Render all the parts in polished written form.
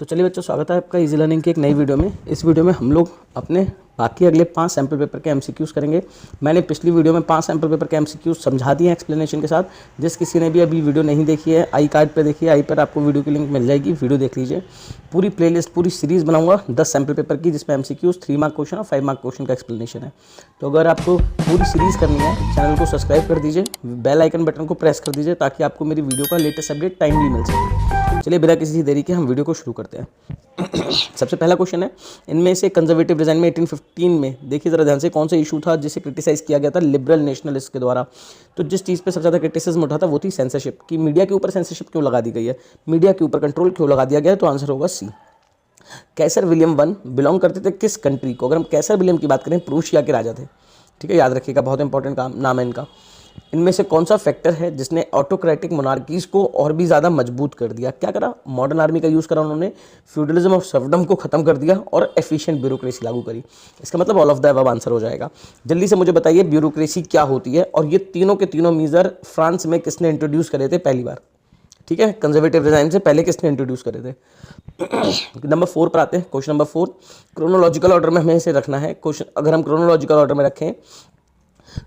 तो चलिए बच्चों, स्वागत है आपका इजी लर्निंग की एक नई वीडियो में। इस वीडियो में हम लोग अपने बाकी अगले 5 सैम्पल पेपर के एमसीक्यूज़ करेंगे। मैंने पिछली वीडियो में 5 सैम्पल पेपर के एमसीक्यूज़ समझा दिए हैं एक्सप्लेनेशन के साथ। जिस किसी ने भी अभी वीडियो नहीं देखी है, आई कार्ड पे देखिए, आई पर आपको वीडियो की लिंक मिल जाएगी, वीडियो देख लीजिए। पूरी प्लेलिस्ट, पूरी सीरीज़ बनाऊंगा 10 सैम्पल पेपर की, जिसमें एमसीक्यूज़ 3 मार्क क्वेश्चन और 5 मार्क क्वेश्चन का एक्सप्लेनेशन है। तो अगर आपको पूरी सीरीज़ करनी है, चैनल को सब्सक्राइब कर दीजिए, बेल आइकन बटन को प्रेस कर दीजिए, ताकि आपको मेरी वीडियो का लेटेस्ट अपडेट टाइमली मिल सके। चलिए बिना किसी देरी के हम वीडियो को शुरू करते हैं। सबसे पहला क्वेश्चन है, इनमें से कंजर्वेटिव डिजाइन में 1815 में देखिए जरा ध्यान से, कौन सा इशू था जिसे क्रिटिसाइज किया गया था लिबरल नेशनलिस्ट के द्वारा। तो जिस चीज़ पे सबसे ज़्यादा क्रिटिसिज्म उठा था वो थी सेंसरशिप, कि मीडिया के ऊपर सेंसरशिप क्यों लगा दी गई है, मीडिया के ऊपर कंट्रोल क्यों लगा दिया गया है। तो आंसर होगा सी। कैसर विलियम वन बिलोंग करते थे किस कंट्री को? अगर हम कैसर विलियम की बात करें, प्रूशिया के राजा थे, ठीक है, याद रखिएगा, बहुत इंपॉर्टेंट नाम है इनका। इनमें से कौन सा फैक्टर है जिसने ऑटोक्रेटिक मोनार्कीज को और भी ज़्यादा मजबूत कर दिया? क्या करा? मॉडर्न आर्मी का यूज़ करा उन्होंने, फ्यूडलिज्म और सर्वडम को खत्म कर दिया और एफिशिएंट ब्यूरोक्रेसी लागू करी। इसका मतलब all of the above answer हो जाएगा। जल्दी से मुझे बताइए ब्यूरोक्रेसी क्या होती है, और ये तीनों के तीनों मीज़र फ्रांस में किसने इंट्रोड्यूस करे थे पहली बार? ठीक है, कंजर्वेटिव डिजाइन से पहले किसने इंट्रोड्यूस करे थे? नंबर 4 पर आते हैं। क्वेश्चन नंबर 4, क्रोनोलॉजिकल ऑर्डर में हमें इसे रखना है। क्वेश्चन अगर हम क्रोनोलॉजिकल ऑर्डर में रखें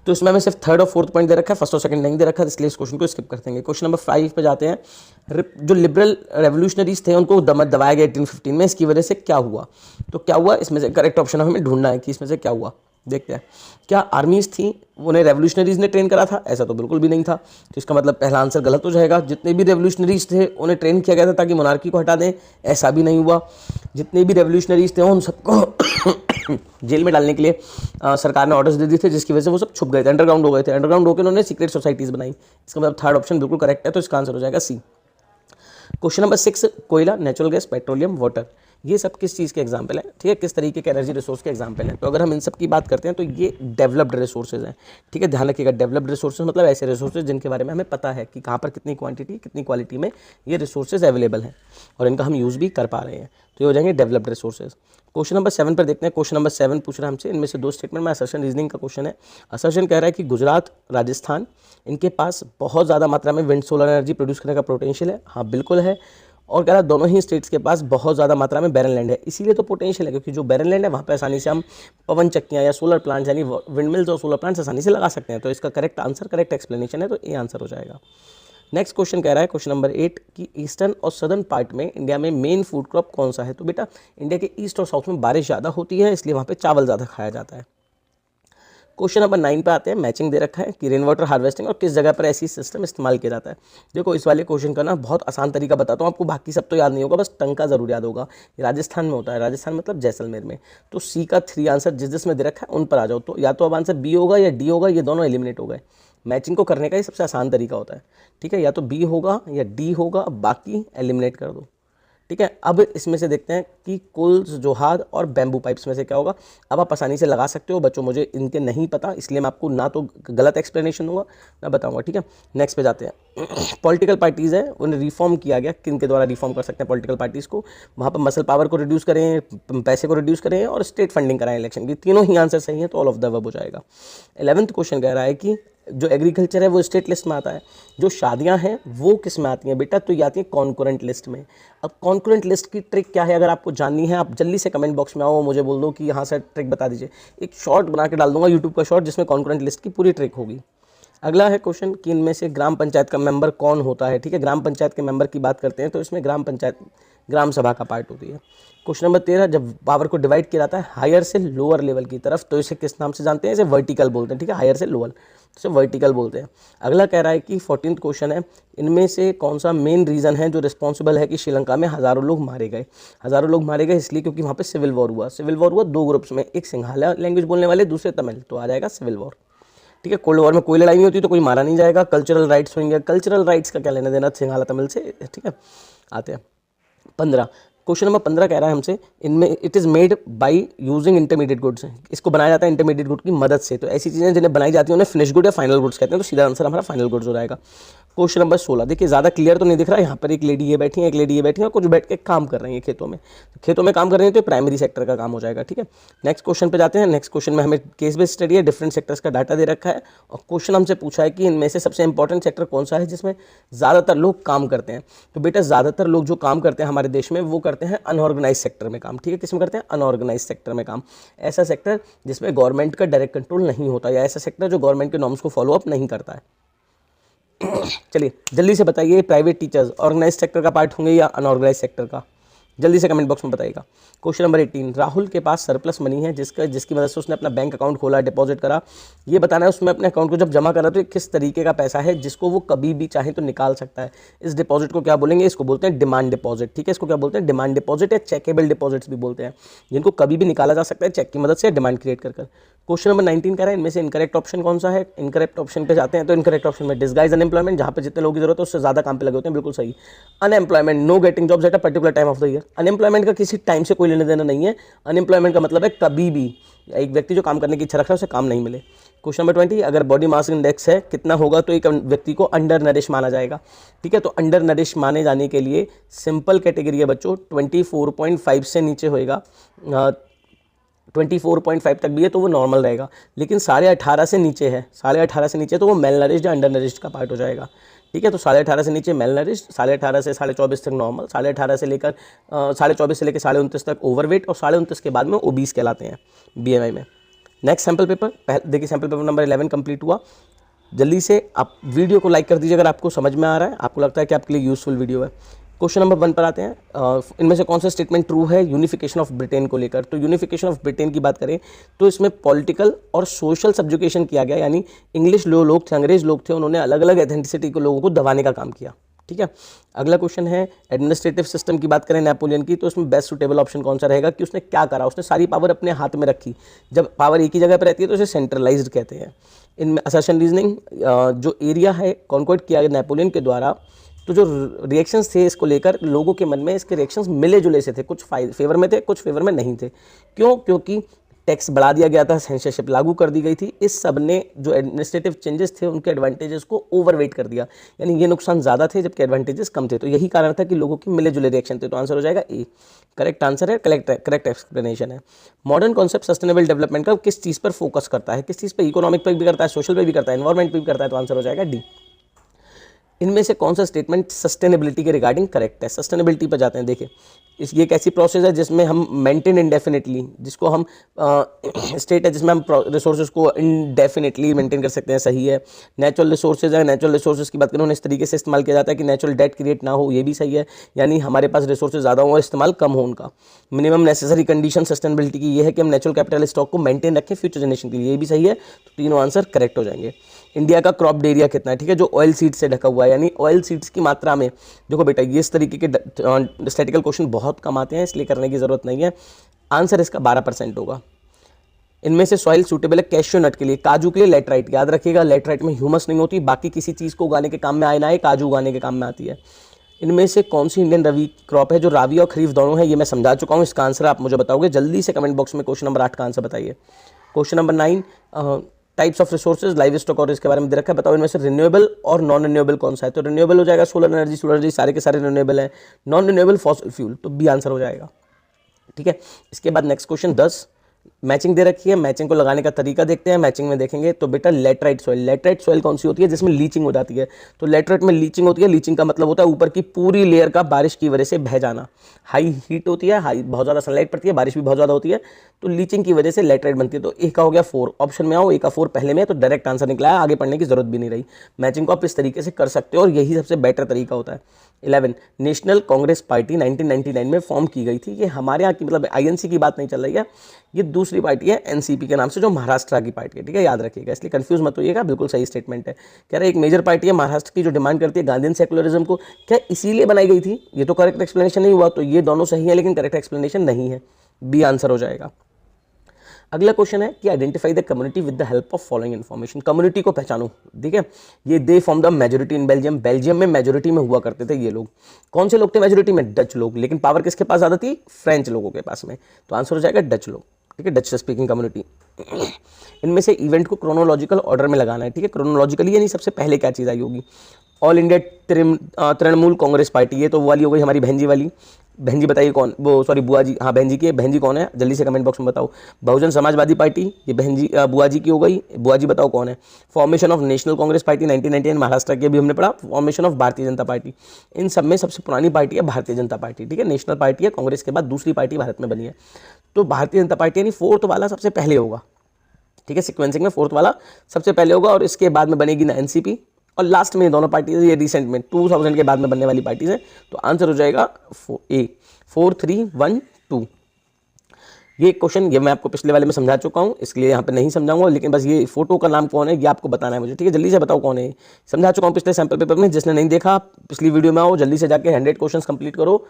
तो इसमें हमें सिर्फ थर्ड और फोर्थ पॉइंट दे रखा है, फर्स्ट और सेकंड नहीं दे रखा है, इसलिए इस क्वेश्चन को स्किप कर देंगे। क्वेश्चन नंबर 5 पे जाते हैं। जो लिबरल रेवोल्यूशनरीज थे उनको दबाया गया 1815 में, इसकी वजह से क्या हुआ? तो क्या हुआ, इसमें से करेक्ट ऑप्शन हमें ढूंढना है कि इसमें से क्या हुआ। देखते हैं। क्या आर्मीज थी, उन्हें रेवोल्यूशनरीज ने ट्रेन करा था? ऐसा तो बिल्कुल भी नहीं था, तो इसका मतलब पहला आंसर गलत हो जाएगा। जितने भी रेवोल्यूशनरीज थे उन्हें ट्रेन किया गया था ताकि मोनार्की को हटा दें, ऐसा भी नहीं हुआ। जितने भी रेवोल्यूशनरीज थे उन सबको जेल में डालने के लिए सरकार ने ऑर्डर्स दे दिए थे, जिसकी वजह से वो सब छुप गए थे, अंडरग्राउंड हो गए थे। अंडरग्राउंड होकर उन्होंने सीक्रेट सोसाइटीज़ बनाई। इसका मतलब थर्ड ऑप्शन बिल्कुल करेक्ट है, तो इसका आंसर हो जाएगा सी। क्वेश्चन नंबर 6, कोयला, नेचुरल गैस, पेट्रोलियम, वाटर, ये सब किस चीज़ के एग्जाम्पल हैं? ठीक है, किस तरीके के एनर्जी रिसोर्स के एग्जाम्पल हैं? तो अगर हम इन सब की बात करते हैं तो ये डेवलप्ड रिसोर्सेज हैं। ठीक है, ध्यान रखिएगा, डेवलप्ड रिसोर्सेज मतलब ऐसे रिसोर्सेज जिनके बारे में हमें पता है कि कहाँ पर कितनी क्वांटिटी, कितनी क्वालिटी में ये रिसोर्सेज अवेलेबल हैं और इनका हम यूज़ भी कर पा रहे हैं, तो ये हो जाएंगे डेवलप्ड रिसोर्सेज। क्वेश्चन नंबर 7 पर देखते हैं। क्वेश्चन नंबर 7 पूछ रहा है हमसे, इनमें से दो स्टेटमेंट में असर्शन रीजनिंग का क्वेश्चन है। असर्शन कह रहा है कि गुजरात, राजस्थान, इनके पास बहुत ज़्यादा मात्रा में विंड सोलर एनर्जी प्रोड्यूस करने का पोटेंशियल है। हाँ, बिल्कुल है। और कह रहा है दोनों ही स्टेट्स के पास बहुत ज़्यादा मात्रा में बैरन लैंड है, इसीलिए तो पोटेंशियल है, क्योंकि जो बैरन लैंड है वहाँ पे आसानी से हम पवन चक्कियाँ या सोलर प्लांट्स यानी विंड मिल्स और सोलर प्लांट्स आसानी से लगा सकते हैं। तो इसका करेक्ट आंसर, करेक्ट एक्सप्लेनेशन है, तो ये आंसर हो जाएगा। नेक्स्ट क्वेश्चन कह रहा है, क्वेश्चन नंबर 8, कि ईस्टर्न और सदर्न पार्ट में इंडिया में मेन फूड क्रॉप कौन सा है? तो बेटा इंडिया के ईस्ट और साउथ में बारिश ज़्यादा होती है, इसलिए वहाँ पे चावल ज़्यादा खाया जाता है। क्वेश्चन नंबर 9 पे आते हैं। मैचिंग दे रखा है कि रेन वाटर हार्वेस्टिंग और किस जगह पर ऐसी सिस्टम इस्तेमाल किया जाता है। देखो, इस वाले क्वेश्चन का ना बहुत आसान तरीका बताता हूँ आपको, बाकी सब तो याद नहीं होगा, बस टंका जरूर याद होगा। राजस्थान में होता है, राजस्थान मतलब जैसलमेर में। तो सी का 3 आंसर जिस जिसमें दे रखा है उन पर आ जाओ। तो या तो अब आंसर बी होगा या डी होगा, ये दोनों एलिमिनेट हो गए। मैचिंग को करने का ही सबसे आसान तरीका होता है। ठीक है, या तो बी होगा या डी होगा, बाकी एलिमिनेट कर दो। ठीक है, अब इसमें से देखते हैं कि कोल्स, जोहार और बैम्बू पाइप्स में से क्या होगा। अब आप आसानी से लगा सकते हो बच्चों, मुझे इनके नहीं पता, इसलिए मैं आपको ना तो गलत एक्सप्लेनेशन दूंगा ना बताऊंगा। ठीक है, नेक्स्ट पे जाते हैं। पॉलिटिकल पार्टीज़ हैं, उन्हें रिफॉर्म किया गया, किन के द्वारा रिफॉर्म कर सकते हैं पॉलिटिकल पार्टीज़ को? वहाँ पर मसल पावर को रिड्यूस करें, पैसे को रिड्यूस करें और स्टेट फंडिंग कराएं इलेक्शन की। तीनों ही आंसर सही है, तो ऑल ऑफ द अबव हो जाएगा। 11th क्वेश्चन कह रहा है कि जो एग्रीकल्चर है वो स्टेट लिस्ट में आता है, जो शादियां हैं वो किस में आती हैं बेटा? तो ये आती है कॉन्करेंट लिस्ट में। अब कॉन्करेंट लिस्ट की ट्रिक क्या है, अगर आपको जाननी है आप जल्दी से कमेंट बॉक्स में आओ, मुझे बोल दो कि यहाँ से ट्रिक बता दीजिए। एक शॉर्ट बना के डाल दूंगा यूट्यूब का शॉर्ट, जिसमें कॉन्करेंट लिस्ट की पूरी ट्रिक होगी। अगला है क्वेश्चन कि इनमें से ग्राम पंचायत का मेंबर कौन होता है? ठीक है, ग्राम पंचायत के मेंबर की बात करते हैं तो इसमें ग्राम पंचायत ग्राम सभा का पार्ट होती है। क्वेश्चन नंबर 13, जब पावर को डिवाइड किया जाता है हायर से लोअर लेवल की तरफ, तो इसे किस नाम से जानते हैं? इसे वर्टिकल बोलते हैं। ठीक है, हायर से लोअर, इसे वर्टिकल बोलते हैं। अगला कह रहा है कि 14th क्वेश्चन है, इनमें से कौन सा मेन रीज़न है जो रिस्पॉन्सिबल है कि श्रीलंका में हज़ारों लोग मारे गए? हज़ारों लोग मारे गए इसलिए क्योंकि वहाँ पे सिविल वॉर हुआ। सिविल वॉर हुआ 2 ग्रुप्स में, एक सिंघाला लैंग्वेज बोलने वाले, दूसरे तमिल, तो आ जाएगा सिविल वॉर। ठीक है, कोल्ड वॉर में कोई लड़ाई नहीं होती तो कोई मारा नहीं जाएगा। कल्चरल राइट्स होंगे, कल्चरल राइट्स का क्या लेना देना सिंघाला तमिल से? ठीक है, आते हैं 15। क्वेश्चन नंबर 15 कह रहा है हमसे, इनमें it is made by using intermediate goods, इसको बनाया जाता है इंटरमीडिएट गुड की मदद से। तो ऐसी चीज़ें जिन्हें बनाई जाती हैं उन्हें फिनिश गुड या फाइनल गुड्स कहते हैं, तो सीधा आंसर हमारा फाइनल गुड्स हो जाएगा। क्वेश्चन नंबर 16, देखिए ज़्यादा क्लियर तो नहीं दिख रहा, यहाँ पर एक लेडी ये बैठी है, एक लेडी ये बैठी है और कुछ बैठ के काम कर रही है खेतों में। खेतों में काम कर रही है तो प्राइमरी सेक्टर का काम हो जाएगा, ठीक है। नेक्स्ट क्वेश्चन पे जाते हैं। नेक्स्ट क्वेश्चन में हमें केस बेस्ड स्टडी है, डिफरेंट सेक्टर्स का डाटा दे रखा है और क्वेश्चन हमसे पूछा है कि इनमें से सबसे इंपॉर्टेंट सेक्टर कौन सा है जिसमें ज़्यादातर लोग काम करते हैं। तो बेटा ज़्यादातर लोग जो काम करते हैं हमारे देश में वो करते हैं अनऑर्गेनाइज सेक्टर में काम, ठीक है। किसमें करते हैं? अनऑर्गेनाइज सेक्टर में काम। ऐसा सेक्टर जिसमें गवर्नमेंट का डायरेक्ट कंट्रोल नहीं होता या ऐसा सेक्टर जो गवर्नमेंट के नॉर्म्स को फॉलो अप नहीं करता है। चलिए जल्दी से बताइए, प्राइवेट टीचर्स ऑर्गेनाइज सेक्टर का पार्ट होंगे या अनऑर्गेनाइज सेक्टर का? जल्दी से कमेंट बॉक्स में बताइएगा। क्वेश्चन नंबर 18, राहुल के पास सरप्लस मनी है जिसकी मदद से उसने अपना बैंक अकाउंट खोला, डिपॉजिट करा। ये बताना है उसमें अपने अकाउंट को जब जमा करा तो ये किस तरीके का पैसा है जिसको वो कभी भी चाहे तो निकाल सकता है। इस डिपॉजिट को क्या बोलेंगे? इसको बोलते हैं डिमांड डिपॉजिट, ठीक है। इसको क्या बोलते हैं? डिमांड डिपॉजिट या चेकेबल डिपॉजिट्स भी बोलते हैं, जिनको कभी भी निकाला जा सकता है चेक की मदद से, डिमांड क्रिएट कर। क्वेश्चन नंबर 19 कह रहा है इनमें से इनकरेक्ट ऑप्शन कौन सा है? इनकरेक्ट ऑप्शन पे जाते हैं तो इनकरेक्ट ऑप्शन में डिस्गाइज अनएम्प्लॉयमेंट, जहाँ पे जितने लोगों की जरूरत है उससे ज़्यादा काम पे लगे होते हैं, बिल्कुल सही। Unemployment, know getting jobs at a particular time of the year. Unemployment का किसी टाइम से कोई लेना देना नहीं है। अनएम्प्लॉयमेंट का मतलब है कभी भी एक व्यक्ति जो काम करने की इच्छा रख रहा है उसे काम नहीं मिले। क्वेश्चन नंबर 20, अगर बॉडी मास इंडेक्स है कितना होगा तो एक व्यक्ति को अंडर नरिश माना जाएगा, ठीक है। तो अंडर नरिश माने जाने के लिए सिंपल कैटेगरी है बच्चों, 24.5 से नीचे होएगा, 24.5 तक भी है तो वो नॉर्मल रहेगा, लेकिन 18.5 से नीचे है, 18.5 से नीचे तो वो मेल नरिश्ड या अंडर नरिश्ड का पार्ट हो जाएगा, ठीक है। तो 18.5 से नीचे मेल नरिश्ड, 18.5 से 24.5 तक नॉर्मल, 18.5 से लेकर 24.5 से लेकर 29.5 तक ओवरवेट और 29.5 के बाद में ओबीस कहलाते हैं बीएमआई में। नेक्स्ट सैम्पल पेपर, देखिए सैम्पल पेपर नंबर 11 कंप्लीट हुआ। जल्दी से आप वीडियो को लाइक कर दीजिए अगर आपको समझ में आ रहा है, आपको लगता है कि आपके लिए यूजफुल वीडियो है। क्वेश्चन नंबर 1 पर आते हैं। इनमें से कौन सा स्टेटमेंट ट्रू है यूनिफिकेशन ऑफ ब्रिटेन को लेकर? तो यूनिफिकेशन ऑफ ब्रिटेन की बात करें तो इसमें पॉलिटिकल और सोशल सब्जुकेशन किया गया, यानी इंग्लिश लोग थे, अंग्रेज लोग थे, उन्होंने अलग अलग एथेंटिसिटी को लोगों को दबाने का काम किया, ठीक है। अगला क्वेश्चन है एडमिनिस्ट्रेटिव सिस्टम की बात करें नेपोलियन की, तो उसमें बेस्ट सुटेबल ऑप्शन कौन सा रहेगा कि उसने क्या करा? उसने सारी पावर अपने हाथ में रखी। जब पावर एक ही जगह पर रहती है तो उसे सेंट्रलाइज्ड कहते हैं। इनमें असर्शन रीजनिंग, जो एरिया है कॉन्क्वाइट किया गया नेपोलियन के द्वारा, तो जो रिएक्शंस थे इसको लेकर लोगों के मन में इसके रिएक्शंस मिले जुले से थे, कुछ फेवर में थे, कुछ फेवर में नहीं थे। क्यों? क्योंकि टैक्स बढ़ा दिया गया था, सेंसरशिप लागू कर दी गई थी। इस सब ने जो एडमिनिस्ट्रेटिव चेंजेस थे उनके एडवांटेजेस को ओवरवेट कर दिया, यानी ये नुकसान ज़्यादा थे जबकि एडवांटेजेस कम थे। तो यही कारण था कि लोगों के मिले जुले रिएक्शन थे। तो आंसर हो जाएगा ए, करेक्ट आंसर है, करेक्ट एक्सप्लेनेशन है। मॉडर्न कॉन्सेप्ट सस्टेनेबल डेवलपमेंट का किस चीज़ पर फोकस करता है? किस चीज़ पर? इकोनॉमिक पर भी करता है, सोशल पर भी करता है, एनवायरमेंट पर भी करता है। तो आंसर हो जाएगा डी। इनमें से कौन सा स्टेटमेंट सस्टेनेबिलिटी के रिगार्डिंग करेक्ट है? सस्टेनेबिलिटी पर जाते हैं। देखिए ये एक ऐसी प्रोसेस है जिसमें हम मेंटेन इंडेफिनेटली, जिसको हम स्टेट है जिसमें हम रिसोर्सेज को इंडेफिनेटली मेंटेन कर सकते हैं, सही है। नेचुरल रिसोर्सेज है, नेचुरल रिसोर्सेज की बात करें उन्हें इस तरीके से इस्तेमाल किया जाता है कि नेचुरल डेट क्रिएट ना हो, ये भी सही है, यानी हमारे पास रिसोर्सेज ज़्यादा हो और इस्तेमाल कम हो उनका। मिनिमम नेसेसरी कंडीशन सस्टेनेबिलिटी की ये है कि हम नेचुरल कैपिटल स्टॉक को मेंटेन रखें फ्यूचर जनरेशन के लिए, ये भी सही है। तो तीनों आंसर करेक्ट हो जाएंगे। इंडिया का क्रॉप एरिया कितना है? ठीक है, जो ऑयल सीड्स से ढका हुआ है, यानी ऑयल सीड्स की मात्रा में। देखो बेटा ये इस तरीके के स्टैटिकल क्वेश्चन बहुत कम आते हैं, इसलिए करने की ज़रूरत नहीं है। आंसर इसका 12% होगा। इनमें से सॉइल सूटेबल है कैश्यू नट के लिए, काजू के लिए लेटराइट, याद रखिएगा लेटराइट में ह्यूमस नहीं होती, बाकी किसी चीज़ को उगाने के काम में आए ना आए, काजू उगाने के काम में आती है। इनमें से कौन सी इंडियन रबी क्रॉप है जो रावी और खरीफ दोनों है? ये मैं समझा चुका हूँ, इसका आंसर आप मुझे बताओगे। जल्दी से कमेंट बॉक्स में क्वेश्चन नंबर 8 का आंसर बताइए। Question number 9, types of resources live stock और इसके बारे में दे रखा है, बताओ इनमें से रिन्यूएबल और नॉन रिन्यूएबल कौन सा है? तो रिन्यूएबल हो जाएगा सोलर एनर्जी सारे के सारे रिन्यूएबल है। नॉन रिन्यूएबल फॉसिल फ्यूल, तो बी आंसर हो जाएगा। ठीक है, इसके बाद नेक्स्ट क्वेश्चन 10, मैचिंग दे रखी है, मैचिंग को लगाने का तरीका देखते हैं। मैचिंग में देखेंगे तो बेटा लेटराइट सॉइल कौन सी होती है जिसमें लीचिंग हो जाती है? तो लेटराइट में लीचिंग होती है। लीचिंग का मतलब होता है ऊपर की पूरी लेयर का बारिश की वजह से बह जाना। हाई हीट होती है, बहुत ज़्यादा सनलाइट पड़ती है, बारिश भी बहुत ज़्यादा होती है, तो लीचिंग की वजह से लेटराइट बनती है। तो ए का हो गया 4, ऑप्शन में आओ, ए का 4 पहले में है तो डायरेक्ट आंसर निकला है, आगे पढ़ने की जरूरत भी नहीं रही। मैचिंग को आप इस तरीके से कर सकते हो और यही सबसे बेटर तरीका होता है। 11, नेशनल कांग्रेस पार्टी 1999 में फॉर्म की गई थी। ये हमारे यहाँ की मतलब आईएनसी की बात नहीं चल रही है, ये दूसरी पार्टी है एनसीपी के नाम से जो महाराष्ट्र की पार्टी है। ठीक है, याद रखिएगा, इसलिए कंफ्यूज मत होइएगा, बिल्कुल सही स्टेटमेंट है। कह रहे एक मेजर पार्टी है महाराष्ट्र की जो डिमांड करती है गांधीयन सेकुलरिज्म को, क्या इसीलिए बनाई गई थी? ये तो करेक्ट एक्सप्लेनेशन नहीं हुआ, तो ये दोनों सही है लेकिन करेक्ट एक्सप्लेनेशन नहीं है, बी आंसर हो जाएगा। अगला क्वेश्चन है कि identify the community with the help of following information. Community को पहचानो। ठीक है, ये they form the majority in Belgium. Belgium में मेजोरिटी में हुआ करते थे ये लोग। कौन से लोग थे मेजोरिटी में? डच लोग। लेकिन पावर किसके पास ज़्यादा थी? फ्रेंच लोगों के पास में। तो आंसर हो जाएगा डच लोग। ठीक है, डच स्पीकिंग कम्युनिटी। इनमें से इवेंट को क्रोनोलॉजिकल ऑर्डर में लगाना है, ठीक है। क्रोनोलॉजिकली यानी सबसे पहले क्या चीज़ आई होगी। All India Trinamool Congress party, ये तो वो वाली हो गई हमारी बहन जी वाली। बहन जी बताइए कौन, वो सॉरी बुआ जी, हाँ बहन जी की है। बहन जी कौन है, जल्दी से कमेंट बॉक्स में बताओ। बहुजन समाजवादी पार्टी, ये बहन जी बुआ जी की हो गई। बुआ जी बताओ कौन है। Formation of national Congress party 1999 Maharashtra की, अभी हमने पढ़ा। Formation of Bharatiya Janata party, इन सब में सबसे पुरानी पार्टी है भारतीय जनता पार्टी, ठीक है। नेशनल पार्टी है, कांग्रेस के बाद दूसरी पार्टी भारत में बनी है। तो भारतीय जनता पार्टी यानी फोर्थ वाला सबसे पहले होगा, ठीक है। सीक्वेंसिंग में फोर्थ वाला सबसे पहले होगा और इसके बाद में बनेगी ना एनसीपी, और लास्ट में दोनों पार्टीज ये रिसेंट में 2000 के बाद में बनने वाली पार्टीज है। तो आंसर हो जाएगा ए 4 3 1 2। ये क्वेश्चन ये मैं आपको पिछले वाले में समझा चुका हूँ, इसलिए यहाँ पे नहीं समझाऊंगा, लेकिन बस ये फोटो का नाम कौन है ये आपको बताना है मुझे, ठीक है। जल्दी से बताओ कौन है, समझा चुका हूँ पिछले सैंपल पेपर में। जिसने नहीं देखा पिछली वीडियो में आओ, जल्दी से जाके 100 क्वेश्चन कंप्लीट करो।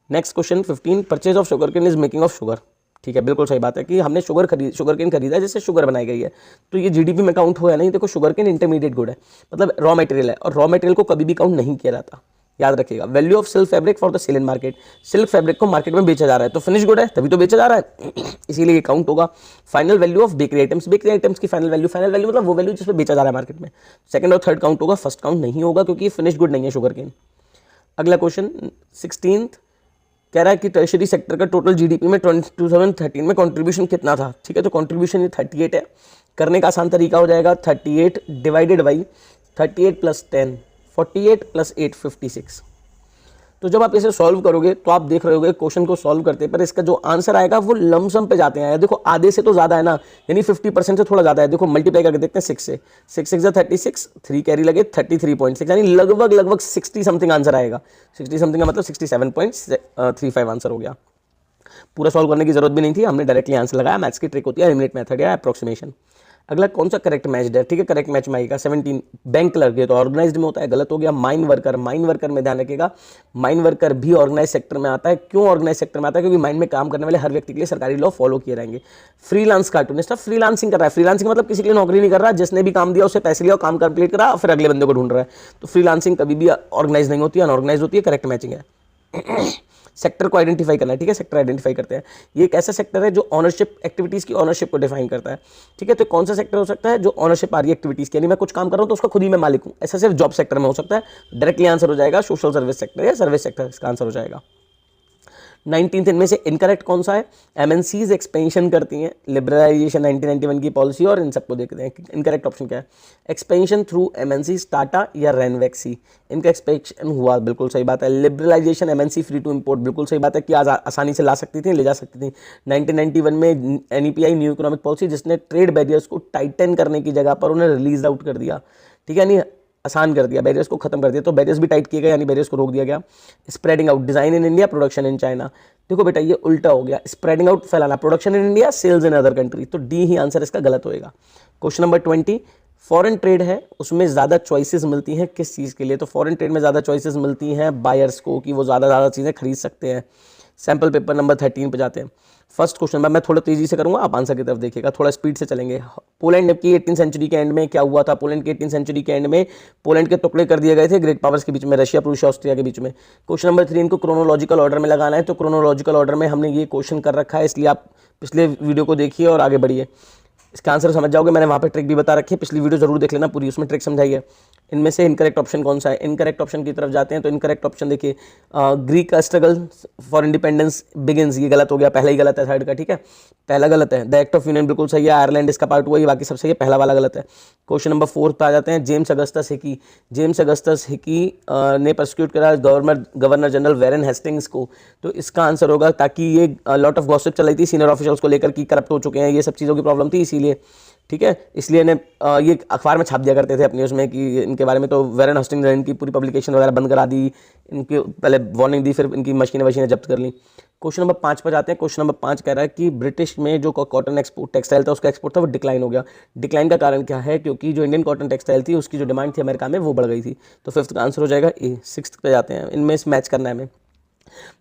Next question 15, purchase of sugar cane is making of sugar, ठीक है। बिल्कुल सही बात है कि हमने शुगर केन खरीदा है जिससे शुगर बनाई गई है, तो ये जीडीपी में काउंट हो या नहीं। देखो शुगर केन इंटरमीडिएट गुड है, मतलब रॉ मटेरियल है, और रॉ मटेरियल को कभी भी काउंट नहीं किया जाता, याद रखिएगा। Value of silk fabric for the sale in market, silk fabric को मार्केट में बेचा जा रहा है तो फिनिश गुड है, तभी तो बेचा जा रहा है, इसीलिए ये काउंट होगा। Final value of bakery items, bakery items की फाइनल वैल्यू मतलब वो वैल्यू जिस पे बेचा जा रहा है मार्केट में, सेकंड और थर्ड काउंट होगा, फर्स्ट काउंट नहीं होगा क्योंकि फिनिश गुड नहीं है शुगर केन। अगला क्वेश्चन 16 कह रहा है कि टर्शरी सेक्टर का टोटल जीडीपी में 2013 में कंट्रीब्यूशन कितना था, ठीक है। तो कंट्रीब्यूशन ये 38 है। करने का आसान तरीका हो जाएगा 38 डिवाइडेड बाई 38 प्लस 10, 48 प्लस 8 56। तो जब आप इसे सॉल्व करोगे तो आप देख रहे होगे क्वेश्चन को सॉल्व करते पर इसका जो आंसर आएगा वो लमसम पे जाते हैं। देखो आधे से तो ज़्यादा है ना, यानी 50% से थोड़ा ज़्यादा है। देखो मल्टीप्लाई करके देखते हैं 6 से, 6 6 36, 3 कैरी लगे 33.6, यानी लगभग 60 समथिंग आंसर आएगा। 60 समथिंग का मतलब 67.35 आंसर हो गया। पूरा सॉल्व करने की जरूरत भी नहीं थी, हमने डायरेक्टली आंसर लगाया। मैथ्स की ट्रिक होती है एलिमिनेट मेथड या अप्रोक्सीमेशन। अगला कौन सा करेक्ट मैच है, ठीक है। करेक्ट मैच में आएगा 17 बैंक क्लर्क, ये तो ऑर्गेनाइज्ड में होता है, गलत हो गया। माइन वर्कर, माइन वर्कर में ध्यान रखिएगा, माइन वर्कर भी ऑर्गेनाइज सेक्टर में आता है। क्यों ऑर्गेनाइज सेक्टर में आता है, क्योंकि माइन में काम करने वाले हर व्यक्ति के लिए सरकारी लॉ फॉलो किए रहेंगे। फ्रीलांस कार्टूनिस्ट फ्रीलांसिंग कर रहा है, फ्रीलांसिंग मतलब किसी के लिए नौकरी नहीं कर रहा, जिसने भी काम दिया उसे पैसे लिया, काम कंप्लीट करा, फिर अगले बंदे को ढूंढ रहा है। तो फ्रीलांसिंग कभी भी ऑर्गेनाइज नहीं होती है, अनऑर्गेनाइज होती है। करेक्ट मैचिंग है। सेक्टर को आइडेंटिफाई करना है, ठीक है। सेक्टर आइडेंटिफाई करते हैं, ये एक ऐसा सेक्टर है जो ऑनरशिप एक्टिविटीज़ की ऑनरशिप को डिफाइन करता है, ठीक है। तो कौन सा सेक्टर हो सकता है जो ऑनरशिप आ रही है एक्टिविटीज़ की, यानी मैं कुछ काम कर रहा हूँ तो उसका खुद ही मैं मालिक हूँ, ऐसा सिर्फ जॉब सेक्टर में हो सकता है। डायरेक्टली आंसर हो जाएगा सोशल सर्विस सेक्टर या सर्विस सेक्टर, इसका आंसर हो जाएगा। 19 इनमें से इनकरेक्ट कौन सा है। एमएनसीज एक्सपेंशन करती हैं, लिबरलाइजेशन 1991 की पॉलिसी, और इन सबको देखते हैं इनकरेक्ट ऑप्शन क्या है। एक्सपेंशन थ्रू एमएनसीज, टाटा या रेनवैक्सी, इनका एक्सपेंशन हुआ, बिल्कुल सही बात है। Liberalisation MNC free to import, बिल्कुल सही बात है कि आज आसानी से ला सकती थी, ले जा सकती थी। 1991 में एनईपीआई न्यू इकोनॉमिक पॉलिसी, जिसने ट्रेड बैरियर्स को टाइटन करने की जगह पर उन्हें रिलीज आउट कर दिया, ठीक है, यानी आसान कर दिया, बैरियर्स को खत्म कर दिया। तो बैरियर्स भी टाइट किए गए, यानी बैरियर्स को रोक दिया गया। Spreading out, design in India, production in China. देखो बेटा ये उल्टा हो गया, स्प्रेडिंग आउट फैलाना, production in India, sales in other country, तो डी ही आंसर इसका गलत होएगा। क्वेश्चन नंबर 20, फॉरेन ट्रेड है, उसमें ज़्यादा चॉइसेस मिलती हैं किस चीज़ के लिए। तो फॉरेन ट्रेड में ज़्यादा चॉइसेस मिलती हैं बायर्स को, कि वो ज़्यादा चीज़ें खरीद सकते हैं। सैम्पल पेपर नंबर 13 पे जाते हैं। फर्स्ट क्वेश्चन मैं थोड़ा तेजी से करूंगा, आप आंसर की तरफ देखिएगा, थोड़ा स्पीड से चलेंगे। पोलैंड की 18th सेंचुरी के एंड में क्या हुआ था। पोलैंड की 18th सेंचुरी के एंड में पोलैंड के टुकड़े कर दिए गए थे ग्रेट पावर्स के बीच में, रशिया, प्रूशिया, ऑस्ट्रिया के बीच में। क्वेश्चन नंबर 3 इनको क्रोनोलॉजिकल ऑर्डर में लगाना है, तो क्रोनोलॉजिकल ऑर्डर में हमने ये क्वेश्चन कर रखा है, इसलिए आप पिछले वीडियो को देखिए और आगे बढ़िए, इसका आंसर समझ जाओगे। मैंने वहाँ पे ट्रिक भी बता रखी है, पिछली वीडियो जरूर देख लेना पूरी, उसमें ट्रिक समझाई है। इनमें से इनकरेक्ट ऑप्शन कौन सा है। इनकरेक्ट ऑप्शन की तरफ जाते हैं, तो इनकरेक्ट ऑप्शन देखिए, ग्रीक का स्ट्रगल फॉर इंडिपेंडेंस बिगिंस, ये गलत हो गया, पहला ही गलत है थर्ड का, ठीक है, पहला गलत है। द एक्ट ऑफ यूनियन बिल्कुल सही है, आयरलैंड इसका पार्ट हुआ, ये बाकी सब सही है, पहला वाला गलत है। क्वेश्चन नंबर 4 पे आ जाते हैं। James Augustus Hicky, James Augustus Hicky ने प्रोसिक्यूट करा गवर्नर जनरल वेरन हेस्टिंग्स को, तो इसका आंसर होगा, ताकि ये लॉट ऑफ गॉसिप चल रही थी सीनियर ऑफिशियल्स को लेकर कि करप्ट हो चुके हैं, ये सब चीज़ों की प्रॉब्लम थी, इसीलिए, ठीक है, इसलिए इन्हें ये अखबार में छाप दिया करते थे अपनी उसमें कि इनके बारे में। तो वेरन हेस्टिंग्स ने इनकी पूरी पब्लिकेशन वगैरह बंद करा दी, इनके पहले वार्निंग दी, फिर इनकी मशीनें जब्त कर ली। क्वेश्चन नंबर 5 पर जाते हैं। क्वेश्चन नंबर 5 कह रहा है कि ब्रिटिश में जो कॉटन एक्सपोर्ट टेक्सटाइल था, उसका एक्सपोर्ट था वो डिक्लाइन हो गया। डिक्लाइन का कारण क्या है, क्योंकि जो इंडियन कॉटन टेक्सटाइल थी उसकी जो डिमांड थी अमेरिका में वो बढ़ गई थी। तो 5th का आंसर हो जाएगा ए। 6th पे जाते हैं, इनमें से मैच करना है हमें।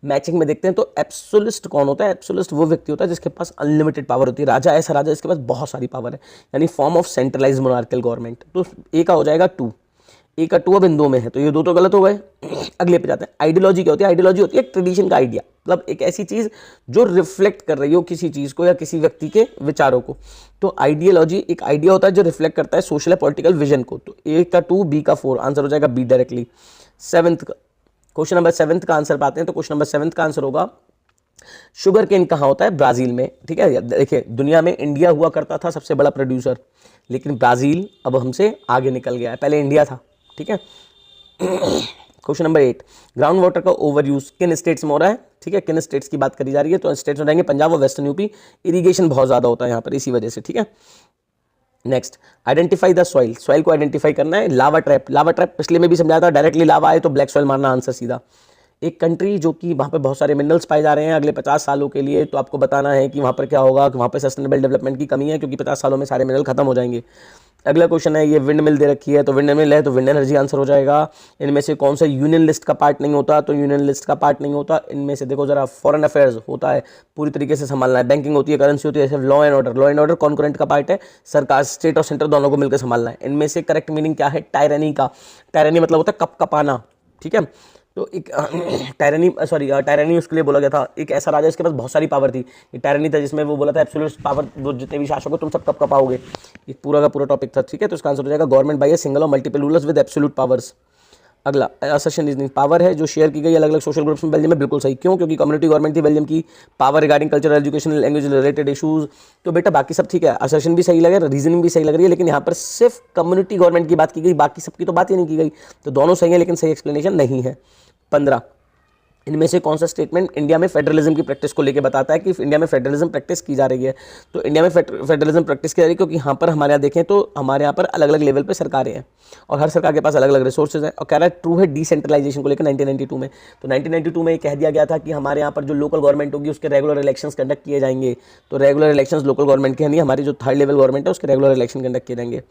मैचिंग में देखते हैं तो एब्सोल्यूट कौन होता है। एब्सोल्यूट वो व्यक्ति होता है जिसके पास अनलिमिटेड पावर होती है, राजा ऐसा राजा जिसके पास बहुत सारी पावर है, यानी form of centralise monarchial government. तो ए का हो जाएगा 2। ए का 2 अब इन 2 में है, तो ये 2 तो गलत हो गए। अगले पे जाते हैं। आइडियोलॉजी क्या होती है? आइडियोलॉजी होती है एक ट्रेडिशन का आइडिया, मतलब एक ऐसी चीज जो रिफ्लेक्ट कर रही हो किसी चीज को या किसी व्यक्ति के विचारों को। तो आइडियोलॉजी एक आइडिया होता है जो रिफ्लेक्ट करता है सोशल या पॉलिटिकल विजन को। तो ए का 2, बी का 4, आंसर हो जाएगा बी डायरेक्टली। क्वेश्चन नंबर 7 का आंसर पाते हैं। तो क्वेश्चन नंबर 7 का आंसर होगा शुगर केन कहाँ होता है? ब्राजील में। ठीक है, देखिए दुनिया में इंडिया हुआ करता था सबसे बड़ा प्रोड्यूसर, लेकिन ब्राजील अब हमसे आगे निकल गया है, पहले इंडिया था। ठीक है। क्वेश्चन नंबर 8, ग्राउंड वाटर का ओवर यूज किन स्टेट्स में हो रहा है? ठीक है, किन स्टेट्स की बात करी जा रही है? तो स्टेट्स में रहेंगे पंजाब और वेस्टर्न यूपी। इरीगेशन बहुत ज्यादा होता है यहाँ पर इसी वजह से। ठीक है, next, identify the soil. Soil को आइडेंटिफाई करना है। लावा ट्रैप, लावा ट्रैप पिछले में भी समझाया था, डायरेक्टली लावा आए तो ब्लैक सॉइल मारना आंसर सीधा। एक कंट्री जो कि वहाँ पे बहुत सारे मिनरल्स पाए जा रहे हैं अगले 50 सालों के लिए, तो आपको बताना है कि वहाँ पर क्या होगा, कि वहाँ पे सस्टेनेबल डेवलपमेंट की कमी है क्योंकि 50 सालों में सारे मिनरल खत्म हो जाएंगे। अगला क्वेश्चन है, ये विंड मिल दे रखी है, तो विंड मिल है तो विंड एनर्जी आंसर हो जाएगा। इनमें से कौन सा यूनियन लिस्ट का पार्ट नहीं होता? तो यूनियन लिस्ट का पार्ट नहीं होता। इनमें से देखो जरा, फॉरेन अफेयर्स होता है, पूरी तरीके से संभालना है, बैंकिंग होती है, करेंसी होती है, सिर्फ law and order. Law and order concurrent का पार्ट है, सरकार स्टेट और सेंटर दोनों को मिलकर संभालना है। इनमें से करेक्ट मीनिंग क्या है? टायरनी का। टायरनी मतलब होता है कपकपाना। ठीक है, तो एक टायरनी उसके लिए बोला गया था, एक ऐसा राजा जिसके पास बहुत सारी पावर थी। ये टायरनी था जिसमें वो बोला था एब्सोल्यूट पावर, वो जितने भी शासक हो तुम सब कब कपाओगे। ये पूरा का पूरा टॉपिक था। ठीक है, तो इसका आंसर हो जाएगा गवर्नमेंट बाय ए सिंगल और multiple rulers with absolute powers. अगला, असर्शन रीजनिंग, पावर है जो शेयर की गई अलग अलग सोशल ग्रुप्स में बेल्जियम में। बिल्कुल सही। क्यों? क्योंकि कम्युनिटी गवर्नमेंट थी बेल्जियम की। Power regarding culture, education, language related issues. तो बेटा बाकी सब ठीक है, असर्शन भी सही लग रहा है, रीजनिंग भी सही लग रही है, लेकिन यहाँ पर सिर्फ कम्युनिटी गवर्नमेंट की बात की गई, बाकी सबकी तो बात ही नहीं की गई। तो दोनों सही है लेकिन सही एक्सप्लेनेशन नहीं है। 15, इनमें से कौन सा स्टेटमेंट इंडिया में फेडरलिज्म की प्रैक्टिस को लेकर बताता है कि इंडिया में फेडरलिज्म प्रैक्टिस की जा रही है? तो इंडिया में फेडरलिज्म प्रैक्टिस की जा रही है क्योंकि यहाँ पर हमारे यहाँ देखें तो हमारे यहाँ पर अलग अलग लेवल पे सरकारें हैं और हर सरकार के पास अलग अलग रिसोर्सेज हैं। और कह रहा है ट्रू है डिसेंट्रलाइजेशन को लेकर 1992 में। तो 1992 में ये कह दिया गया था कि हमारे यहाँ पर जो लोकल गवर्नमेंट होगी उसके रेगुलर इलेक्शंस कंडक्ट किए जाएंगे। तो रेगुलर इलेक्शंस लोकल गवर्नमेंट के नहीं, हमारी जो थर्ड लेवल गवर्नमेंट है उसके रेगुलर इलेक्शन कंडक्ट किए जाएंगे।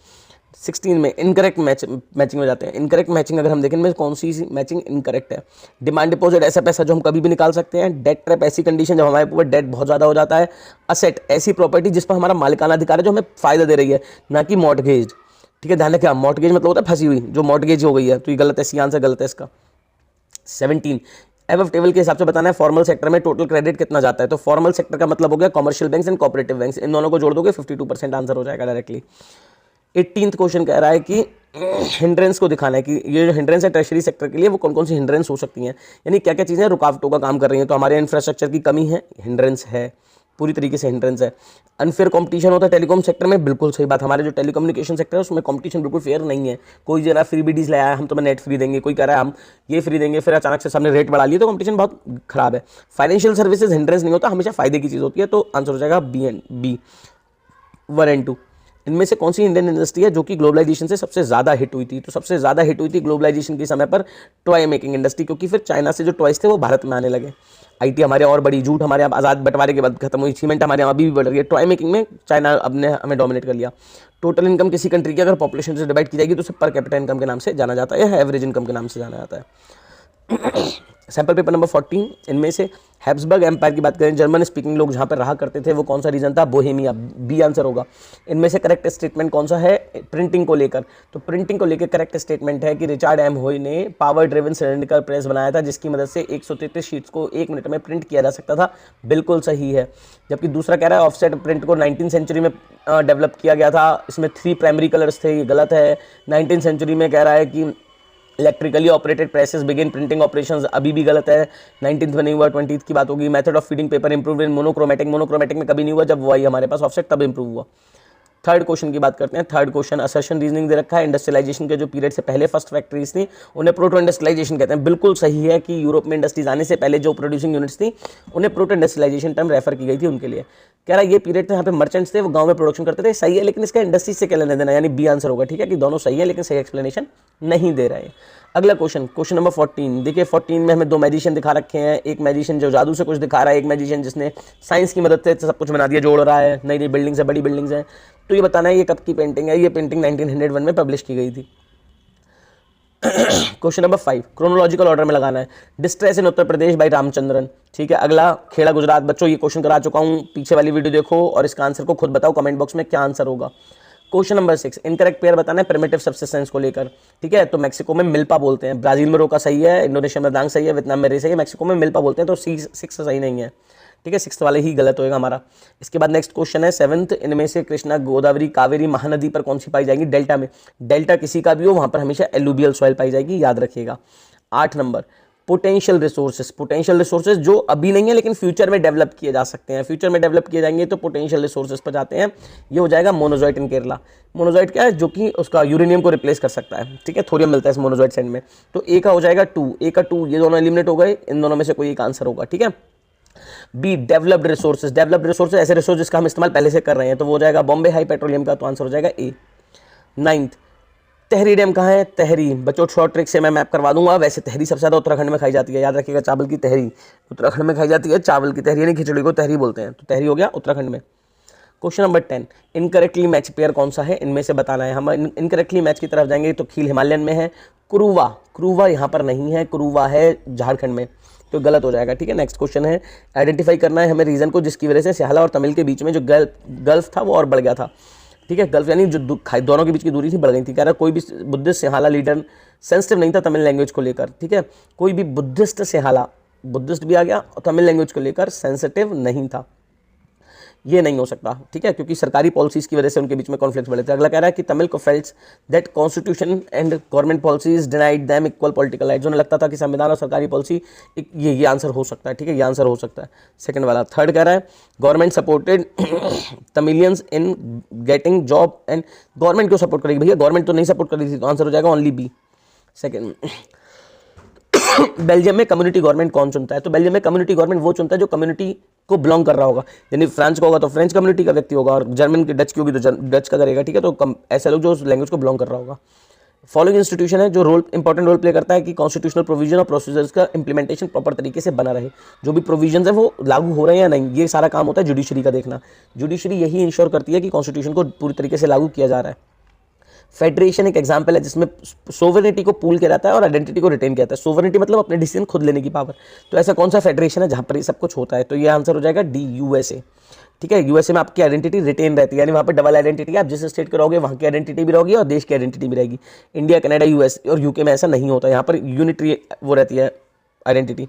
16 में इनकरेक्ट मैचिंग में जाते हैं। इनकरेक्ट मैचिंग अगर हम देखें इनमें कौन सी मैचिंग इनकरेक्ट है? डिमांड डिपॉजिट ऐसा पैसा जो हम कभी भी निकाल सकते हैं। डेट ट्रैप ऐसी कंडीशन जब हमारे ऊपर डेट बहुत ज़्यादा हो जाता है। असेट ऐसी प्रॉपर्टी जिस पर हमारा मालिकाना अधिकार है जो हमें फायदा दे रही है, ना कि मॉर्टगेज। ठीक है, ध्यान रखिए, मॉर्टगेज मतलब होता है फंसी हुई, जो मॉर्टगेज हो गई है, तो ये गलत है, सी आंसर गलत है इसका। 17, एबव टेबल के हिसाब से बताना है फॉर्मल सेक्टर में टोटल क्रेडिट कितना जाता है? तो फॉर्मल सेक्टर का मतलब हो गया commercial banks and cooperative banks, इन दोनों को जोड़ दोगे 52% आंसर हो जाएगा डायरेक्टली। 18th क्वेश्चन कह रहा है कि हिंड्रेंस को दिखाना है कि ये जो हिंड्रेंस है ट्रेजरी सेक्टर के लिए वो कौन कौन सी हिंड्रेंस हो सकती हैं, यानी क्या क्या चीज़ें रुकावटों का काम कर रही हैं। तो हमारे इंफ्रास्ट्रक्चर की कमी है, हिंड्रेंस है, पूरी तरीके से हिंड्रेंस है। अनफेयर कंपटीशन होता है टेलीकॉम सेक्टर में, बिल्कुल सही बात। हमारे जो टेलीकम्युनिकेशन सेक्टर है उसमें कंपटीशन बिल्कुल फेयर नहीं है। कोई जरा फ्री बीडीज ले आया, हम तुम्हें नेट फ्री देंगे, कोई कह रहा है हम ये फ्री देंगे, फिर अचानक से सबने रेट बढ़ा लिए, तो कंपटीशन बहुत खराब है। फाइनेंशियल सर्विसेज हिंड्रेंस नहीं होता, हमेशा फायदे की चीज़ होती है। तो आंसर हो जाएगा बी 1 एंड 2। इनमें से कौन सी इंडियन इंडस्ट्री है जो कि ग्लोबलाइजेशन से सबसे ज़्यादा हिट हुई थी? तो सबसे ज़्यादा हिट हुई थी ग्लोबलाइजेशन के समय पर टॉय मेकिंग इंडस्ट्री, क्योंकि फिर चाइना से जो टॉयज थे वो भारत में आने लगे। आईटी हमारे और बड़ी, जूट हमारे यहाँ आज़ाद बंटवारे के बाद खत्म हुई, सीमेंट हमारे यहाँ अभी भी बढ़ रही है। टॉय मेकिंग में चाइना अब ने हमें डोमिनेट कर लिया। टोटल इनकम किसी कंट्री की अगर पॉपुलेशन से डिवाइड की जाएगी तो उसे पर कैपिटा इनकम के नाम से जाना जाता है या एवरेज इनकम के नाम से जाना जाता है। सैंपल पेपर नंबर 14, इनमें से हैब्सबर्ग एम्पायर की बात करें, जर्मन स्पीकिंग लोग जहाँ पर रहा करते थे वो कौन सा रीजन था? बोहेमिया, बी आंसर होगा। इनमें से करेक्ट स्टेटमेंट कौन सा है प्रिंटिंग को लेकर? तो प्रिंटिंग को लेकर करेक्ट स्टेटमेंट है कि रिचार्ड एम होय ने पावर ड्रिवन सिलेंड्रिकल प्रेस बनाया था जिसकी मदद से 133 शीट्स को 1 मिनट में प्रिंट किया जा सकता था, बिल्कुल सही है। जबकि दूसरा कह रहा है ऑफसेट प्रिंट को 19वीं सेंचुरी में डेवलप किया गया था, इसमें 3 प्राइमरी कलर्स थे, ये गलत है। 19वीं सेंचुरी में कह रहा है कि electrically operated presses begin printing operations, अभी भी गलत है। 19th में नहीं हुआ, 20th की बात होगी। Method of feeding paper improve in monochromatic, monochromatic में कभी नहीं हुआ, जब वो आई हमारे पास ऑफसेट तब इंप्रूव हुआ। थर्ड क्वेश्चन की बात करते हैं। थर्ड क्वेश्चन असर्शन रीजनिंग दे रखा है, इंडस्ट्रियलाइजेशन के जो पीरियड से पहले फर्स्ट फैक्ट्रीज थी उन्हें प्रोटो इंडस्ट्रियलाइजेशन कहते हैं, बिल्कुल सही है कि यूरोप में इंडस्ट्रीज आने से पहले जो प्रोड्यूसिंग यूनिट्स थी उन्हें प्रोटो इंडस्ट्रियलाइजेशन टर्म रेफर की गई थी उनके लिए। कह रहा है ये पीरियड था यहाँ पे मर्चेंट्स थे, वो गांव में प्रोडक्शन करते थे, सही है, लेकिन इसका इंडस्ट्री से क्या लेना देना, यानी बी आंसर होगा। ठीक है, कि दोनों सही है लेकिन सही एक्सप्लेनेशन नहीं दे रहे हैं। अगला क्वेश्चन, क्वेश्चन नंबर 14, देखिए 14 में हमें 2 मैजिशियन दिखा रखे हैं, एक मैजिशियन जो जादू से कुछ दिखा रहा है, एक मैजिशियन जिसने साइंस की मदद से सब कुछ बना दिया, जोड़ रहा है, नई नई बिल्डिंग्स है, बड़ी बिल्डिंग्स हैं। तो ये बताना है ये कब की पेंटिंग है? ये पेंटिंग 1901 में पब्लिश की गई थी। क्वेश्चन नंबर 5, क्रोनोलॉजिकल ऑर्डर में लगाना है। Distress in Uttar Pradesh by Ramachandran. ठीक है, अगला खेड़ा गुजरात। बच्चों ये क्वेश्चन करा चुका हूँ, पीछे वाली वीडियो देखो और इसका आंसर को खुद बताओ कमेंट बॉक्स में क्या आंसर होगा। क्वेश्चन नंबर 6, इनकरेक्ट पेयर बताना है प्रिमिटिव सब्सिस्टेंस को लेकर, ठीक है। तो मेक्सिको में मिल्पा बोलते हैं, ब्राजील में रोका सही है, इंडोनेशिया में दांग सही है, वियतनाम में रे सही है, मेक्सिको में मिल्पा बोलते हैं, तो 6 सही नहीं है, ठीक है। 6 वाले ही गलत होएगा हमारा। इसके बाद नेक्स्ट क्वेश्चन है 7th, इनमें से कृष्णा, गोदावरी, कावेरी महानदी पर कौन सी पाई जाएगी? डेल्टा में। डेल्टा किसी का भी हो वहां पर हमेशा एलुवियल सॉइल पाई जाएगी, याद रखिएगा। 8 number, potential resources. Potential resources जो अभी नहीं है लेकिन फ्यूचर में डेवलप किए जा सकते हैं, फ्यूचर में डेवलप किए जाएंगे तो पोटेंशियल रिसोर्सेज पर जाते हैं। ये हो जाएगा मोनोजॉइट इन केरला। मोनोजॉइट क्या है? जो कि उसका यूरेनियम को रिप्लेस कर सकता है, ठीक है। थोरियम मिलता है इस मोनोजॉइट सैंड में। तो ए का हो जाएगा 2, ए का 2, ये दोनों एलिमिनेट हो गए, इन दोनों में से कोई एक आंसर होगा, ठीक है। B, developed resources. Developed resources ऐसे रिसोर्स जिसका हम इस्तेमाल पहले से कर रहे हैं, तो वो हो जाएगा बॉम्बे हाई पेट्रोलियम का, तो आंसर हो जाएगा ए। 9th, तहरी डैम कहाँ है? तहरी, बच्चों शॉर्ट ट्रिक से मैं मैप करवा दूंगा। वैसे तहरी सबसे ज़्यादा उत्तराखंड में खाई जाती है, याद रखिएगा। चावल की तहरी उत्तराखंड में खाई जाती है, चावल की तहरी यानी खिचड़ी को तहरी बोलते हैं, तो तहरी हो गया उत्तराखंड में। Question number 10, incorrectly match pair कौन सा है? इनमें से बताना है। हम इनकरेक्टली मैच की तरफ जाएंगे तो खील हिमालयन में है, कुरुवा, कुरुवा यहाँ पर नहीं है, कुरुवा है झारखंड में, तो गलत हो जाएगा, ठीक है। नेक्स्ट क्वेश्चन है, आइडेंटिफाई करना है हमें रीजन को जिसकी वजह से सहाला और तमिल के बीच में जो गल्फ था वो और बढ़ गया था, ठीक है। गल्फ यानी जो दोनों के बीच की दूरी थी बढ़ गई थी। कह रहा कोई भी बुद्धिस्ट सहाला लीडर सेंसिटिव नहीं था तमिल लैंग्वेज को लेकर, ठीक है। कोई भी बुद्धिस्ट सहाला, बुद्धिस्ट भी आ गया और तमिल लैंग्वेज को लेकर सेंसिटिव नहीं था, ये नहीं हो सकता, ठीक है, क्योंकि सरकारी पॉलिसीज की वजह से उनके बीच में कॉन्फ्लिक्ट बढ़े थे। अगला कह रहा है कि तमिल को felts that constitution and government policies denied them equal political right. जो लगता था कि संविधान और सरकारी पॉलिसी, ये आंसर हो सकता है, ठीक है, ये आंसर हो सकता है सेकंड वाला। थर्ड कह रहा है government supported Tamilians in getting job and, government क्यों सपोर्ट करेगी भैया? गवर्नमेंट तो नहीं सपोर्ट कर रही थी, तो आंसर हो जाएगा ओनली बी, सेकंड। बेल्जियम में कम्युनिटी गवर्नमेंट कौन चुनता है? तो बेल्जियम में कम्युनिटी गवर्नमेंट वो चुनता है जो कम्युनिटी को बिलोंग कर रहा होगा, यानी फ्रांस का होगा तो फ्रेंच कम्युनिटी का व्यक्ति होगा, और जर्मन की डच की होगी तो डच का करेगा, ठीक है। तो ऐसे लोग जो उस लैंग्वेज को बिलोंग कर रहा होगा। फॉलोइंग इंस्टीट्यूशन है जो इंपॉर्टेंट रोल प्ले करता है कि कॉन्स्टिट्यूशनल प्रोविजन और प्रोसीजर्स का इंप्लीमेंटेशन प्रॉपर तरीके से बना रहे, जो भी प्रोविजन है वो लागू हो रहे हैं या नहीं, ये सारा काम होता है जुडिशरी का देखना। जुडिशरी यही इंश्योर करती है कि कॉन्स्टिट्यूशन को पूरी तरीके से लागू किया जा रहा है। फेडरेशन एक एग्जांपल है जिसमें सोवरेनिटी को पूल किया जाता है और आइडेंटिटी को रिटेन किया जाता है। सोवरेनिटी मतलब अपने डिसीजन खुद लेने की पावर। तो ऐसा कौन सा फेडरेशन है जहां पर ये सब कुछ होता है? तो ये आंसर हो जाएगा डी, यूएसए, ठीक है। यूएसए में आपकी आइडेंटिटी रिटेन रहती है, यानी वहाँ पर डबल आइडेंटिटी है, आप जिस स्टेट के रहोगे वहाँ की आइडेंटिटी भी रहेगी और देश की आइडेंटिटी भी रहेगी। इंडिया, कनाडा, यूएस और यूके में ऐसा नहीं होता, यहाँ पर यूनिटरी वो रहती है आइडेंटिटी।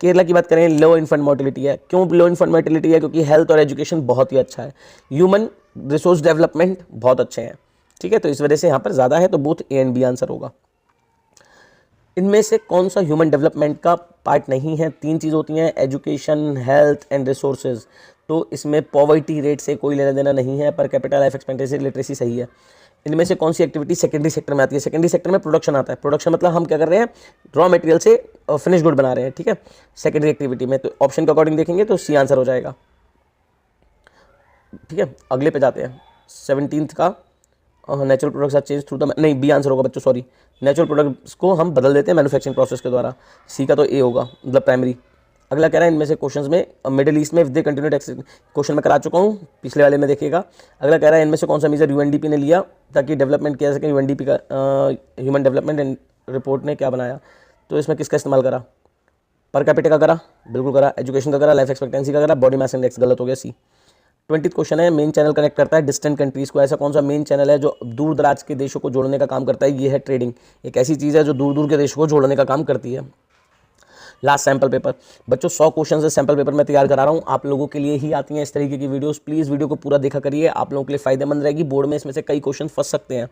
केरला की बात करें, लो इन्फेंट मोर्टिलिटी है। क्यों लो इन्फेंट मोर्टिलिटी है? क्योंकि हेल्थ और एजुकेशन बहुत ही अच्छा है, ह्यूमन रिसोर्स डेवलपमेंट बहुत अच्छे हैं, ठीक है। तो इस वजह से यहाँ पर ज़्यादा है, तो both A and B answer होगा। इनमें से कौन सा ह्यूमन डेवलपमेंट का पार्ट नहीं है? 3 चीज़ होती हैं, एजुकेशन, हेल्थ एंड रिसोर्सेज। तो इसमें पॉवर्टी रेट से कोई लेना देना नहीं है, पर कैपिटल लाइफ एक्सपेक्टेंसी, लिटरेसी सही है। इनमें से कौन सी एक्टिविटी सेकेंडरी सेक्टर में आती है? सेकेंडरी सेक्टर में प्रोडक्शन आता है। प्रोडक्शन मतलब हम क्या कर रहे हैं? रॉ मटेरियल से फिनिश गुड बना रहे हैं, ठीक है, सेकेंडरी एक्टिविटी में। तो ऑप्शन के अकॉर्डिंग देखेंगे तो सी आंसर हो जाएगा, ठीक है। अगले पे जाते हैं 17th का, natural products are change through the, नहीं बी आंसर होगा बच्चों, सॉरी। नेचुरल प्रोडक्ट्स को हम बदल देते हैं मैन्युफैक्चरिंग प्रोसेस के द्वारा, सी का तो ए होगा, मतलब प्राइमरी। अगला कह रहा है इनमें से क्वेश्चंस में मिडिल ईस्ट में दे कंटिन्यू क्वेश्चन में करा चुका हूँ, पिछले वाले में देखिएगा। अगला कह रहा है इनमें से कौन सा मेजर यूएनडीपी ने लिया ताकि डेवलपमेंट किया जा सके? यूएनडीपी का ह्यूमन डेवलपमेंट एंड रिपोर्ट ने क्या बनाया? तो इसमें किसका इस्तेमाल करा? पर कैपिटा का करा, बिल्कुल करा। एजुकेशन का करा, लाइफ एक्सपेक्टेंसी का करा, बॉडी मास इंडेक्स, गलत हो गया सी। 20th क्वेश्चन है, मेन चैनल कनेक्ट करता है डिस्टेंट कंट्रीज को। ऐसा कौन सा मेन चैनल है जो दूर दराज के देशों को जोड़ने का काम करता है? ये है ट्रेडिंग। एक ऐसी चीज़ है जो दूर दूर के देशों को जोड़ने का काम करती है। लास्ट सैम्पल पेपर बच्चों, 100 क्वेश्चन से सैम्पल पेपर में तैयार करा रहा हूँ, आप लोगों के लिए ही आती हैं इस तरीके की वीडियोस। प्लीज़ वीडियो को पूरा देखा करिए, आप लोगों के लिए फायदेमंद रहेगी। बोर्ड में इसमें से कई क्वेश्चन फंस सकते हैं।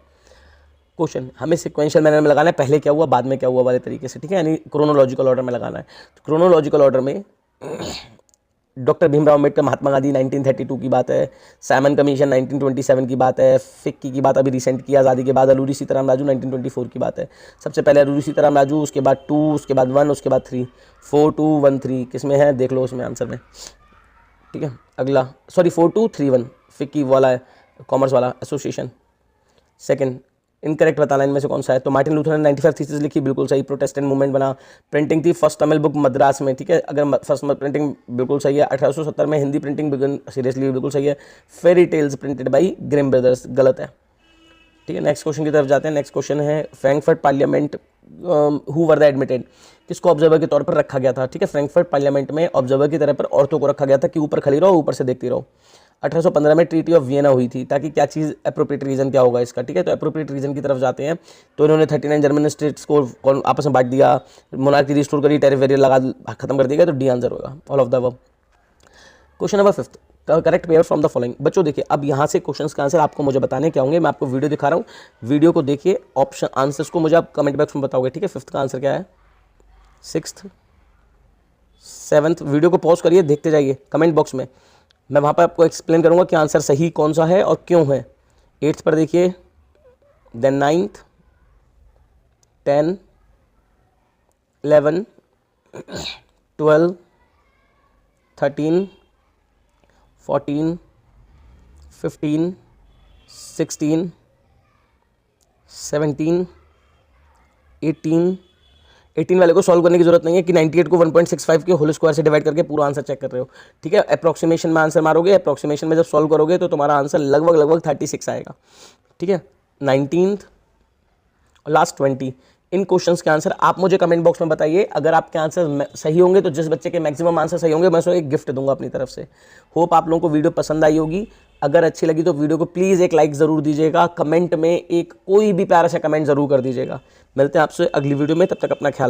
क्वेश्चन हमें सिक्वेंशियल मैनर में लगाना है, पहले क्या हुआ बाद में क्या हुआ वाले तरीके से, ठीक है, यानी क्रोनोलॉजिकल ऑर्डर में लगाना है। तो क्रोनोलॉजिकल ऑर्डर में डॉक्टर भीमराव अम्बेडकर, महात्मा गांधी 1932 की बात है, साइमन कमीशन 1927 की बात है, फिक्की की बात अभी रिसेंट की आज़ादी के बाद, अलूरी सीताराम राजू 1924 की बात है। सबसे पहले अलूरी सीताराम राजू, उसके बाद 2, उसके बाद 1, उसके बाद 3, 4, 2, 1, 3 किस में है देख लो उसमें आंसर में, ठीक है। अगला सॉरी 4, 2, 3, 1 फिक्की वाला है, कॉमर्स वाला एसोसिएशन। सेकंड इनकरेक्ट बताना इनमें से कौन सा है? तो मार्टिन लूथर ने 95 थीसिस लिखी, बिल्कुल सही। प्रोटेस्टेंट मूवमेंट बना। प्रिंटिंग थी फर्स्ट तमिल बुक मद्रास में, ठीक है, अगर फर्स्ट प्रिंटिंग बिल्कुल सही है। 1870 में हिंदी प्रिंटिंग बिगन, सीरियसली बिल्कुल सही है। Fairy tales printed by Grimm brothers, गलत है, ठीक है। नेक्स्ट क्वेश्चन की तरफ जाते हैं। नेक्स्ट क्वेश्चन है Frankfurt parliament who were the admitted, किसको ऑब्जर्वर के तौर पर रखा गया था? ठीक है, फ्रैंकफर्ट पार्लियामेंट में ऑब्जर्वर की तरह पर औरतों को रखा गया था कि ऊपर खड़ी रहो, ऊपर से देखती रहो। 1815 में ट्रीटी ऑफ वियना हुई थी, ताकि क्या चीज़ एप्रोप्रिएट रीजन क्या होगा इसका, ठीक है। तो एप्रोप्रिएट रीजन की तरफ जाते हैं, तो इन्होंने 39 जर्मन स्टेट्स को आपस में बांट दिया, मोनार्की रिस्टोर करी, टेरिफ वेरियर लगा खत्म कर दिया, तो डी आंसर होगा all of the above. Question number 5, correct pair from the following. बच्चों देखिए, अब यहाँ से क्वेश्चंस का आंसर आपको मुझे बताने क्या होंगे। मैं आपको वीडियो दिखा रहा हूँ, वीडियो को देखिए, ऑप्शन आंसर्स को मुझे आप कमेंट बॉक्स में बताओगे, ठीक है। 5th का आंसर क्या है, 6th, 7th। वीडियो को पॉज करिए, देखते जाइए कमेंट बॉक्स में, मैं वहाँ पर आपको एक्सप्लेन करूँगा कि आंसर सही कौन सा है और क्यों है। 8th पर देखिए, देन 9th, 10, 11, 12, 13, 14, 15, 16, 17, 18 वाले को सॉल्व करने की जरूरत नहीं है कि 98 को 1.65 के होल स्क्वायर से डिवाइड करके पूरा आंसर चेक कर रहे हो, ठीक है। अप्रॉक्सीमेशन में आंसर मारोगे, अप्रॉक्सीमेशन में जब सॉल्व करोगे तो तुम्हारा आंसर लगभग 36 आएगा, ठीक है। 19th और लास्ट 20, इन क्वेश्चंस के आंसर आप मुझे कमेंट बॉक्स में बताइए। अगर आपके आंसर सही होंगे तो जिस बच्चे के मैक्सिमम आंसर सही होंगे मैं उसको एक गिफ्ट दूंगा अपनी तरफ से। होप आप लोगों को वीडियो पसंद आई होगी। अगर अच्छी लगी तो वीडियो को प्लीज़ एक लाइक ज़रूर दीजिएगा, कमेंट में एक कोई भी प्यारा सा कमेंट ज़रूर कर दीजिएगा। मिलते हैं आपसे अगली वीडियो में, तब तक अपना ख्याल रखिए।